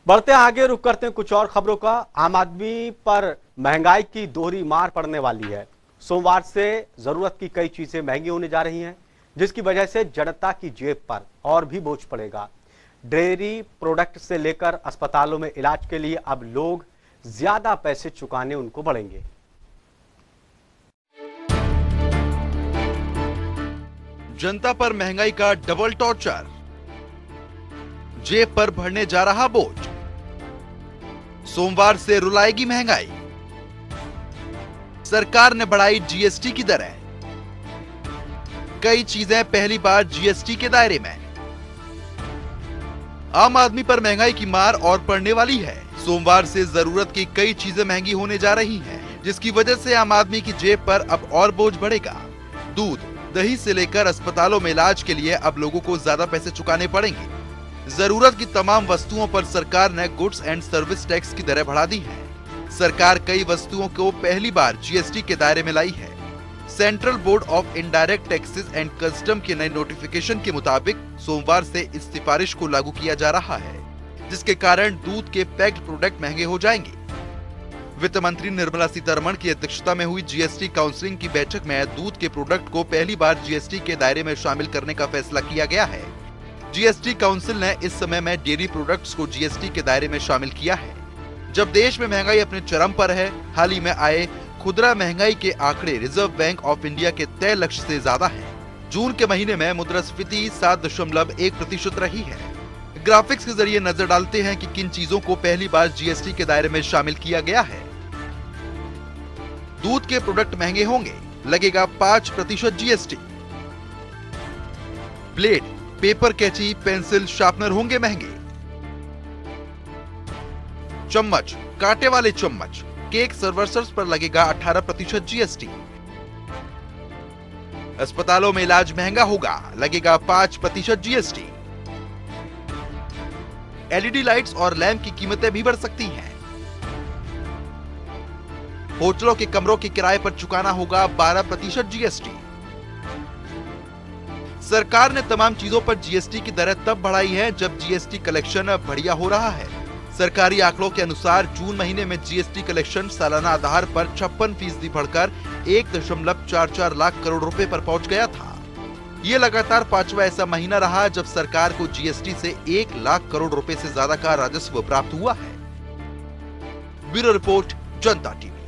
बढ़ते हैं आगे, रुक करते हैं कुछ और खबरों का। आम आदमी पर महंगाई की दोहरी मार पड़ने वाली है। सोमवार से जरूरत की कई चीजें महंगी होने जा रही हैं, जिसकी वजह से जनता की जेब पर और भी बोझ पड़ेगा। डेयरी प्रोडक्ट से लेकर अस्पतालों में इलाज के लिए अब लोग ज्यादा पैसे चुकाने उनको पड़ेंगे। जनता पर महंगाई का डबल टॉर्चर, जेब पर बढ़ने जा रहा बोझ। सोमवार से रुलाएगी महंगाई, सरकार ने बढ़ाई जीएसटी की दरें। कई चीजें पहली बार जीएसटी के दायरे में। आम आदमी पर महंगाई की मार और पड़ने वाली है। सोमवार से जरूरत की कई चीजें महंगी होने जा रही हैं, जिसकी वजह से आम आदमी की जेब पर अब और बोझ बढ़ेगा। दूध, दही से लेकर अस्पतालों में इलाज के लिए अब लोगों को ज्यादा पैसे चुकाने पड़ेंगे। जरूरत की तमाम वस्तुओं पर सरकार ने गुड्स एंड सर्विस टैक्स की दरें बढ़ा दी है। सरकार कई वस्तुओं को पहली बार जीएसटी के दायरे में लाई है। Central board of indirect taxes and custom के नए नोटिफिकेशन के मुताबिक सोमवार से इस सिफारिश को लागू किया जा रहा है, जिसके कारण दूध के पैक्ड प्रोडक्ट महंगे हो जाएंगे। वित्त मंत्री निर्मला सीतारमण की अध्यक्षता में हुई जीएसटी काउंसिल की बैठक में दूध के प्रोडक्ट को पहली बार जीएसटी के दायरे में शामिल करने का फैसला किया गया है। जीएसटी काउंसिल ने इस समय में डेयरी प्रोडक्ट्स को जीएसटी के दायरे में शामिल किया है। जब देश में महंगाई अपने चरम पर है, हाल ही में आए खुदरा महंगाई के आंकड़े रिजर्व बैंक ऑफ इंडिया के तय लक्ष्य से ज्यादा है। जून के महीने में मुद्रास्फीति 7.1% रही है। ग्राफिक्स के जरिए नजर डालते हैं कि किन चीजों को पहली बार जीएसटी के दायरे में शामिल किया गया है। दूध के प्रोडक्ट महंगे होंगे, लगेगा 5% जीएसटी। ब्लेड, पेपर कैंची, पेंसिल, शार्पनर होंगे महंगे। चम्मच, कांटे वाले चम्मच, केक सर्वर्सर्स पर लगेगा 18% जीएसटी। अस्पतालों में इलाज महंगा होगा, लगेगा 5% जीएसटी। एलईडी लाइट्स और लैंप की कीमतें भी बढ़ सकती हैं। होटलों के कमरों के किराए पर चुकाना होगा 12% जीएसटी। सरकार ने तमाम चीजों पर जीएसटी की दरें तब बढ़ाई है जब जीएसटी कलेक्शन बढ़िया हो रहा है। सरकारी आंकड़ों के अनुसार जून महीने में जीएसटी कलेक्शन सालाना आधार पर 56% बढ़कर 1.44 लाख करोड़ रुपए पर पहुंच गया था। ये लगातार 5वां ऐसा महीना रहा जब सरकार को जीएसटी से 1 लाख करोड़ रुपए से ज्यादा का राजस्व प्राप्त हुआ है। ब्यूरो रिपोर्ट, जनता टीवी।